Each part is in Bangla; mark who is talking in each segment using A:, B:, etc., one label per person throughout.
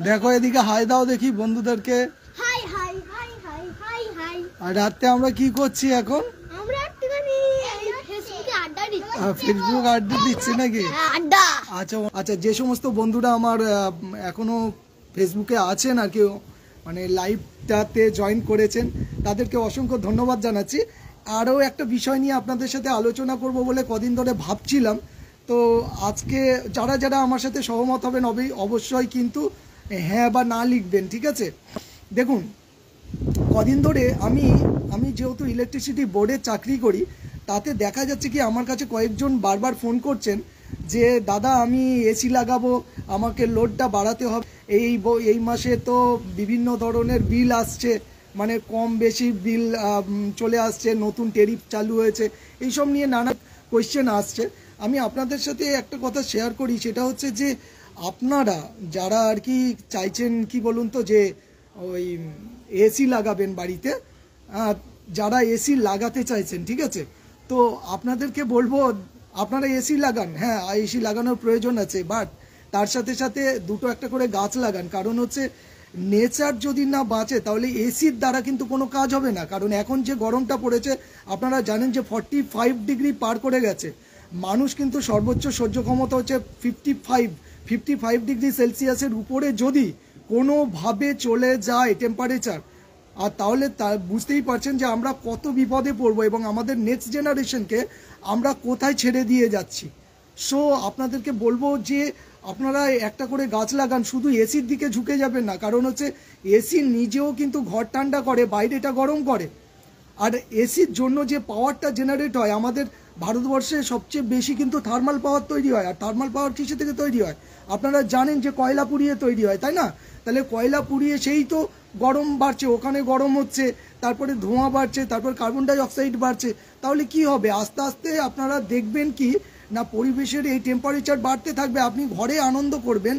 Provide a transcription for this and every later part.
A: দেখো এদিকে হাই দাও দেখি বন্ধুদেরকে।
B: Hi hi hi hi hi hi.
A: আর রাতে আমরা কি করছি এখন?
B: আমরা একটুখানি ফেসবুকে আড্ডা দিচ্ছি।
A: ফেসবুক আড্ডা দিচ্ছি নাকি?
B: আড্ডা।
A: আচ্ছা আচ্ছা, যে সমস্ত বন্ধুরা আমার এখনো ফেসবুকে আছেন আর কি, মানে লাইভটাতে জয়েন করেছেন, তাদেরকে অসংখ্য ধন্যবাদ জানাচ্ছি। আরও একটা বিষয় নিয়ে আপনাদের সাথে আলোচনা করব বলে কদিন ধরে ভাবছিলাম। তো আজকে যারা যারা আমার সাথে সহমত হবেন অবশ্যই কিন্তু হ্যাঁ বা না লিখবেন, ঠিক আছে? দেখুন, কদিন ধরে আমি যেহেতু ইলেকট্রিসিটি বোর্ডে চাকরি করি, তাতে দেখা যাচ্ছে কি আমার কাছে কয়েকজন বারবার ফোন করছেন যে দাদা আমি এসি লাগাবো, আমাকে লোডটা বাড়াতে হবে, এই মাসে তো বিভিন্ন ধরনের বিল আসছে, মানে কম বেশি বিল চলে আসছে, নতুন ট্যারিফ চালু হয়েছে, এইসব নিয়ে নানা কোয়েশ্চেন আসছে। আমি আপনাদের সাথে একটা কথা শেয়ার করি, সেটা হচ্ছে যে আপনারা যারা আর কি চাইছেন কি বলুন তো, যে ওই এসি লাগাবেন বাড়িতে, যারা এসি লাগাতে চাইছেন, ঠিক আছে, তো আপনাদেরকে বলবো আপনারা এসি লাগান। হ্যাঁ, এসি লাগানোর প্রয়োজন আছে, বাট তার সাথে সাথে দুটো একটা করে গাছ লাগান। কারণ হচ্ছে নেচার যদি না বাঁচে তাহলে এসির দ্বারা কিন্তু কোনো কাজ হবে না। কারণ এখন যে গরমটা পড়েছে আপনারা জানেন যে 45 ডিগ্রি পার করে গেছে। মানুষ কিন্তু সর্বোচ্চ সহ্য ক্ষমতা হচ্ছে 55 ডিগ্রি সেলসিয়াসের উপরে যদি কোনোভাবে চলে যায় টেম্পারেচার, আর তাহলে বুঝতেই পারছেন যে আমরা কত বিপদে পড়বো এবং আমাদের নেক্সট জেনারেশনকে আমরা কোথায় ছেড়ে দিয়ে যাচ্ছি। সো আপনাদেরকে বলবো যে আপনারা একটা করে গাছ লাগান, শুধু এসির দিকে ঝুঁকে যাবেন না। কারণ হচ্ছে এসি নিজেও কিন্তু ঘর ঠান্ডা করে, বাইরেটা গরম করে। আর এসির জন্য যে পাওয়ারটা জেনারেট হয় আমাদের ভারতবর্ষে সবচেয়ে বেশি কিন্তু থার্মাল পাওয়ার তৈরি হয়। আর থার্মাল পাওয়ার কিসে থেকে তৈরি হয় আপনারা জানেন, যে কয়লা পুড়িয়ে তৈরি হয়, তাই না? তাহলে কয়লা পুড়িয়ে সেই তো গরম বাড়ছে, ওখানে গরম হচ্ছে, তারপরে ধোঁয়া বাড়ছে, তারপর কার্বন ডাই অক্সাইড বাড়ছে। তাহলে কি হবে? আস্তে আস্তে আপনারা দেখবেন কি না, পরিবেশের এই টেম্পারেচার বাড়তে থাকবে। আপনি ঘরে আনন্দ করবেন,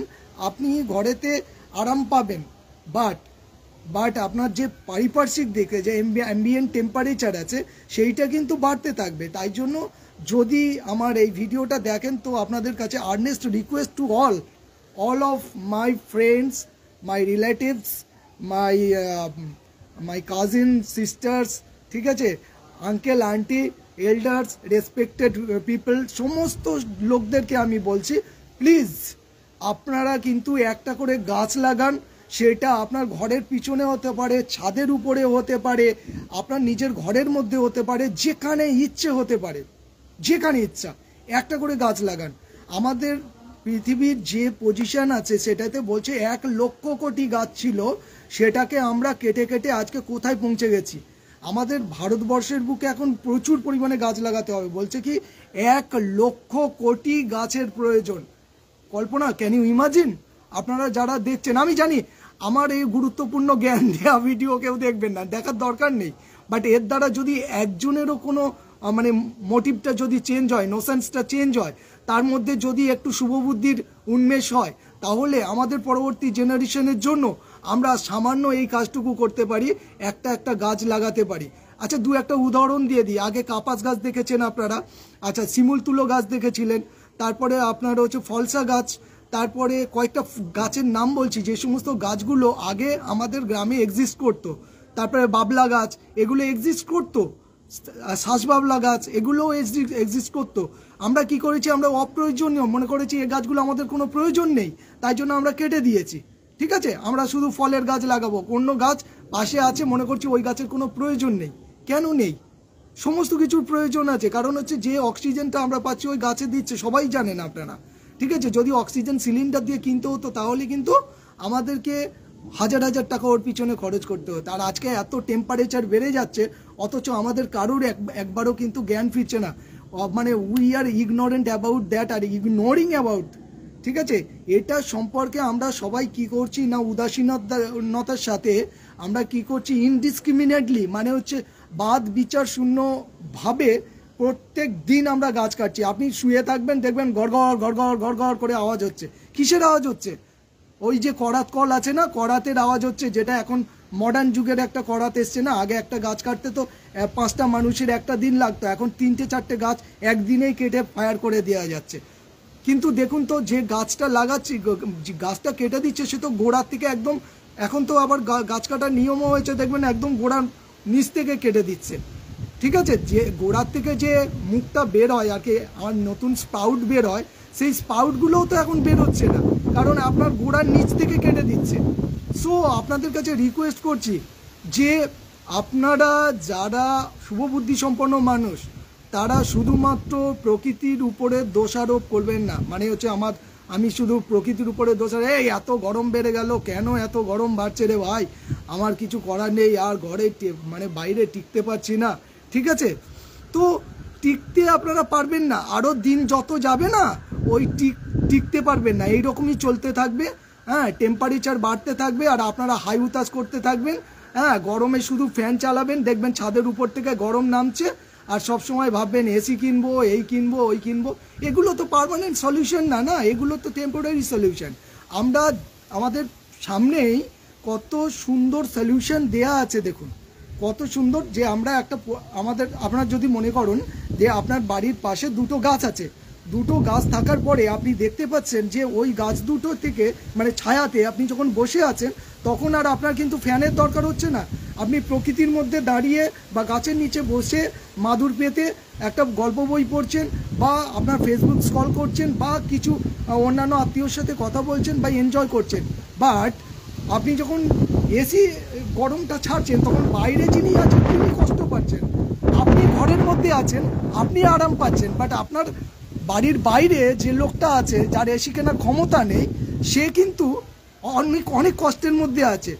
A: আপনি ঘরেতে আরাম পাবেন, বাট আপনার যে পারিপার্শ্বিক দিকে যে অ্যাম্বিয়েন্ট টেম্পারেচার আছে সেইটা কিন্তু বাড়তে থাকবে। তাই জন্য যদি আমার এই ভিডিওটা দেখেন তো আপনাদের কাছে Ernst request to all of my friends, my relatives, my cousin sisters, ঠিক আছে, uncle aunty, elders, respected people, সমস্ত লোকদেরকে আমি বলছি প্লিজ আপনারা কিন্তু একটা করে গাছ লাগান। সেটা আপনার ঘরের পিছনে হতে পারে, ছাদের উপরে হতে পারে, আপনার নিজের ঘরের মধ্যে হতে পারে, যেখানে ইচ্ছে হতে পারে, যেখানে ইচ্ছা একটা করে গাছ লাগান। আমাদের পৃথিবীর যে পজিশন আছে সেটাতে বলছে 1 লক্ষ কোটি গাছ ছিল, সেটাকে আমরা কেটে কেটে আজকে কোথায় পৌঁছে গেছি। আমাদের ভারতবর্ষের বুকে এখন প্রচুর পরিমাণে গাছ লাগাতে হবে, বলছে কি 1 লক্ষ কোটি গাছের প্রয়োজন। কল্পনা, ক্যান ইউ ইমাজিন? আপনারা যারা দেখছেন, আমি জানি আমার এই গুরুত্বপূর্ণ জ্ঞান দেওয়া ভিডিও কেউ দেখবেন না, দেখার দরকার নেই, বাট এর দ্বারা যদি একজনেরও কোনো মানে মোটিভটা যদি চেঞ্জ হয়, নোশনসটা চেঞ্জ হয়, তার মধ্যে যদি একটু শুভবুদ্ধির উন্মেষ হয়, তাহলে আমাদের পরবর্তী জেনারেশনের জন্য আমরা সামান্য এই কাজটুকু করতে পারি, একটা গাছ লাগাতে পারি। আচ্ছা, একটা উদাহরণ দিয়ে দিই। আগে কাপাস গাছ দেখেছেন আপনারা, আচ্ছা শিমুল তুলো গাছ দেখেছিলেন, তারপরে আপনার হচ্ছে ফলসা গাছ, তারপরে কয়েকটা গাছের নাম বলছি যে সমস্ত গাছগুলো আগে আমাদের গ্রামে এক্সিস্ট করতো। তারপরে বাবলা গাছ, এগুলো এক্সিস্ট করতো, শ্বাসবাবলা গাছ, এগুলোও এক্সিস্ট করতো। আমরা কি করেছি, আমরা অপ্রয়োজনীয় মনে করেছি এই গাছগুলো আমাদের কোনো প্রয়োজন নেই, তাই জন্য আমরা কেটে দিয়েছি। ঠিক আছে, আমরা শুধু ফলের গাছ লাগাবো, অন্য গাছ পাশে আছে মনে করছি ওই গাছের কোনো প্রয়োজন নেই। কেন নেই? সমস্ত কিছুর প্রয়োজন আছে। কারণ হচ্ছে যে অক্সিজেনটা আমরা পাচ্ছি ওই গাছে দিচ্ছে, সবাই জানেন আপনারা, ঠিক আছে? যদি অক্সিজেন সিলিন্ডার দিয়ে কিনতে হতো তাহলে কিন্তু আমাদেরকে হাজার হাজার টাকা ওর পিছনে খরচ করতে হতো। আর আজকে এত টেম্পারেচার বেড়ে যাচ্ছে, অথচ আমাদের কারোর একবারও কিন্তু জ্ঞান ফিরছে না। মানে we are ignorant about that, are ignoring about, ঠিক আছে? এটা সম্পর্কে আমরা সবাই কি করছি না, উদাসীনতার সাথে আমরা কি করছি, ইনডিসক্রিমিনেটলি, মানে হচ্ছে বাদ বিচার শূন্য ভাবে প্রত্যেক দিন আমরা গাছ কাটছি। আপনি শুয়ে থাকবেন, দেখবেন গড়গড় গড়গড় গড়গড় করে আওয়াজ হচ্ছে। কিসের আওয়াজ হচ্ছে? ওই যে করাত কল আছে না, করাতের আওয়াজ হচ্ছে, যেটা এখন মডার্ন যুগের একটা করাত এসছে না। আগে একটা গাছ কাটতে তো 5টা মানুষের একটা দিন লাগতো, এখন 3টে 4টে গাছ একদিনেই কেটে ফায়ার করে দেওয়া যাচ্ছে। কিন্তু দেখুন তো যে গাছটা লাগাচ্ছি, যে গাছটা কেটে দিচ্ছে, সে তো গোড়ার থেকে একদম, এখন তো আবার গাছ কাটার নিয়মও হয়েছে, দেখবেন একদম গোড়ার নিচ থেকে কেটে দিচ্ছে। ঠিক আছে, যে গোড়ার থেকে যে মুখটা বের হয় আর কি, আমার নতুন স্পাউট বের হয়, সেই স্পাউটগুলোও তো এখন বের হচ্ছে না, কারণ আপনার গোড়ার নিচ থেকে কেটে দিচ্ছে। সো আপনাদের কাছে রিকোয়েস্ট করছি যে আপনারা যারা শুভবুদ্ধি সম্পন্ন মানুষ, তারা শুধুমাত্র প্রকৃতির উপরে দোষারোপ করবেন না। মানে হচ্ছে আমি শুধু প্রকৃতির উপরে দোষারোপ, এই এত গরম বেড়ে গেল, কেন এত গরম বাড়ছে রে ভাই, আমার কিছু করার নেই, আর ঘরে মানে বাইরে টিকতে পারছি না। ঠিক আছে, তো টিকতে আপনারা পারবেন না, আরও দিন যত যাবে না ওই টিকতে পারবেন না, এইরকমই চলতে থাকবে। হ্যাঁ, টেম্পারেচার বাড়তে থাকবে আর আপনারা হাই উতাস করতে থাকবেন। হ্যাঁ, গরমে শুধু ফ্যান চালাবেন, দেখবেন ছাদের উপর থেকে গরম নামছে, আর সব সময় ভাববেন এসি কিনবো, এই কিনবো, ওই কিনবো। এগুলো তো পার্মানেন্ট সলিউশন না, না, এগুলো তো টেম্পোরারি সলিউশন। আমরা আমাদের সামনেই কত সুন্দর সলিউশন দেয়া আছে, দেখুন কত সুন্দর। যে আমরা আপনার যদি মনে করুন যে আপনার বাড়ির পাশে দুটো গাছ আছে, দুটো গাছ থাকার পরে আপনি দেখতে পাচ্ছেন যে ওই গাছ দুটো থেকে মানে ছায়াতে আপনি যখন বসে আছেন, তখন আর আপনার কিন্তু ফ্যানের দরকার হচ্ছে না। আপনি প্রকৃতির মধ্যে দাঁড়িয়ে বা গাছের নিচে বসে মাদুর পেতে একটা গল্প বই পড়ছেন, বা আপনার ফেসবুক স্ক্রল করছেন, বা কিছু অন্যান্য আত্মীয়র সাথে কথা বলছেন বা এনজয় করছেন। বাট আপনি যখন এসি গরমটা ছাড়ছেন, তখন বাইরে যিনি আছেন তিনি কষ্ট পাচ্ছেন। আপনি ঘরের মধ্যে আছেন, আপনি আরাম পাচ্ছেন, বাট আপনার বাড়ির বাইরে যে লোকটা আছে, যার এসি কেনার ক্ষমতা নেই, সে কিন্তু অনেক অনেক কষ্টের মধ্যে আছে।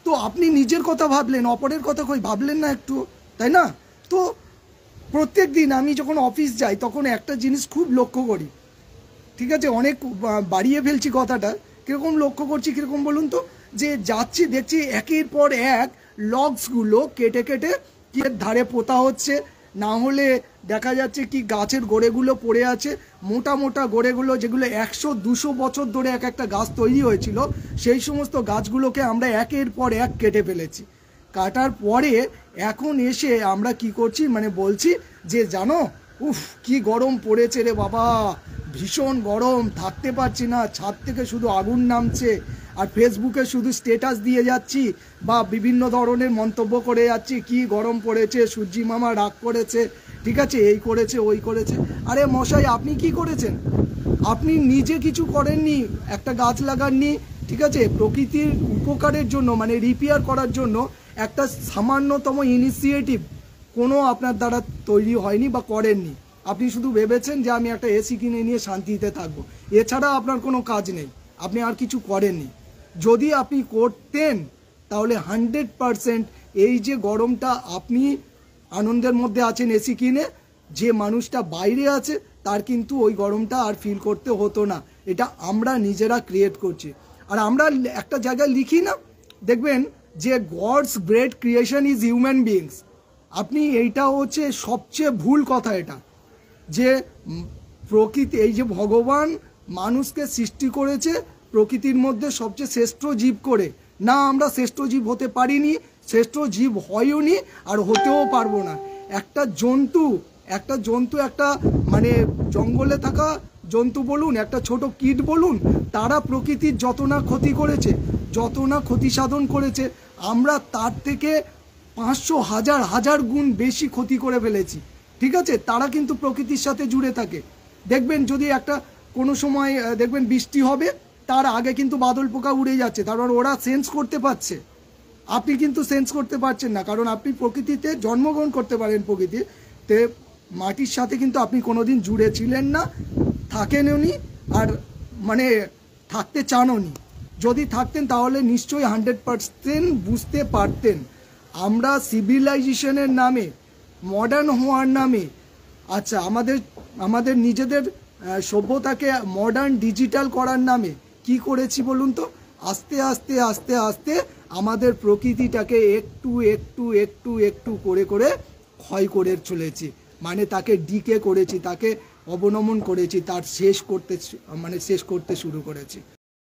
A: তো আপনি নিজের কথা ভাবলেন, অপরের কথা কই ভাবলেন না একটু, তাই না? তো প্রত্যেক দিন আমি যখন অফিস যাই, তখন একটা জিনিস খুব লক্ষ্য করি। ঠিক আছে, অনেক বাড়িয়ে ফেলছি কথাটা, কীরকম লক্ষ্য করছি, কীরকম বলুন তো, যে যাচ্ছি দেখছি একের পর এক লগসগুলো কেটে কেটে কি ধারে পোতা হচ্ছে, না হলে দেখা যাচ্ছে কি গাছের গোড়েগুলো পড়ে আছে, মোটা মোটা গোড়েগুলো, যেগুলো 100-200 বছর ধরে এক একটা গাছ তৈরি হয়েছিল, সেই সমস্ত গাছগুলোকে আমরা একের পর এক কেটে ফেলেছি। কাটার পরে এখন এসে আমরা কি করছি, মানে বলছি যে জানো, উফ কি গরম পড়েছে রে বাবা, ভীষণ গরম, থাকতে পারছি না, ছাদ থেকে শুধু আগুন নামছে, আর ফেসবুকে শুধু স্ট্যাটাস দিয়ে যাচ্ছি বা বিভিন্ন ধরনের মন্তব্য করে যাচ্ছি, কি গরম পড়েছে, সূর্যি মামা রাগ করেছে, ঠিক আছে, এই করেছে, ওই করেছে। আরে মশাই, আপনি কি করেছেন? আপনি নিজে কিছু করেননি, একটা গাছ লাগাননি, ঠিক আছে, প্রকৃতির উপকারের জন্য, মানে রিপেয়ার করার জন্য একটা সামান্যতম ইনিশিয়েটিভ কোনো আপনার দ্বারা তৈরি হয়নি বা করেননি। আপনি শুধু ভেবেছেন যে আমি একটা এসি কিনে নিয়ে শান্তিতে থাকবো, এছাড়া আপনার কোনো কাজ নেই, আপনি আর কিছু করেননি। যদি আপনি করতেন তাহলে 100% এই যে গরমটা, আপনি আনন্দের মধ্যে আছেন এসি কিনে, যে মানুষটা বাইরে আছে তার কিন্তু ওই গরমটা আর ফিল করতে হতো না। এটা আমরা নিজেরা ক্রিয়েট করছি। আর আমরা একটা জায়গায় লিখি না, দেখবেন যে God's great creation is human beings. আপনি এইটা হচ্ছে সবচেয়ে ভুল কথা, এটা যে প্রকৃতি, এই যে ভগবান মানুষকে সৃষ্টি করেছে প্রকৃতির মধ্যে সবচেয়ে শ্রেষ্ঠ জীব করে, না, আমরা শ্রেষ্ঠ জীব হতে পারিনি, শ্রেষ্ঠ জীব হয়ওনি, আর হতেও পারবো না। একটা জন্তু একটা মানে জঙ্গলে থাকা জন্তু বলুন, একটা ছোট কীট বলুন, তারা প্রকৃতির যত না ক্ষতি করেছে, যত না ক্ষতি সাধন করেছে, আমরা তার থেকে 500,000 গুণ বেশি ক্ষতি করে ফেলেছি। ঠিক আছে, তারা কিন্তু প্রকৃতির সাথে জুড়ে থাকে। দেখবেন যদি একটা কোনো সময় দেখবেন বৃষ্টি হবে, তার আগে কিন্তু বাদল পোকা উড়ে যাচ্ছে, তারপর ওরা সেন্স করতে পারছে। আপনি কিন্তু সেন্স করতে পারছেন না, কারণ আপনি প্রকৃতিতে জন্মগ্রহণ করতে পারেন, প্রকৃতিতে মাটির সাথে কিন্তু আপনি কোনোদিন জুড়ে ছিলেন না, থাকেনওনি, আর মানে থাকতে চানওনি। যদি থাকতেন তাহলে নিশ্চয়ই 100% বুঝতে পারতেন। আমরা সিভিলাইজেশনের নামে, মডার্ন হওয়ার নামে, আচ্ছা আমাদের নিজেদের সভ্যতাকে মডার্ন ডিজিটাল করার নামে কি করেছি বলুন তো? আস্তে আস্তে আস্তে আস্তে আমাদের প্রকৃতিটাকে একটু একটু একটু একটু করে করে ক্ষয় করে চলেছি, মানে তাকে ডিকে করেছি, তাকে অবনমন করেছি, তার শেষ করতে শুরু করেছি।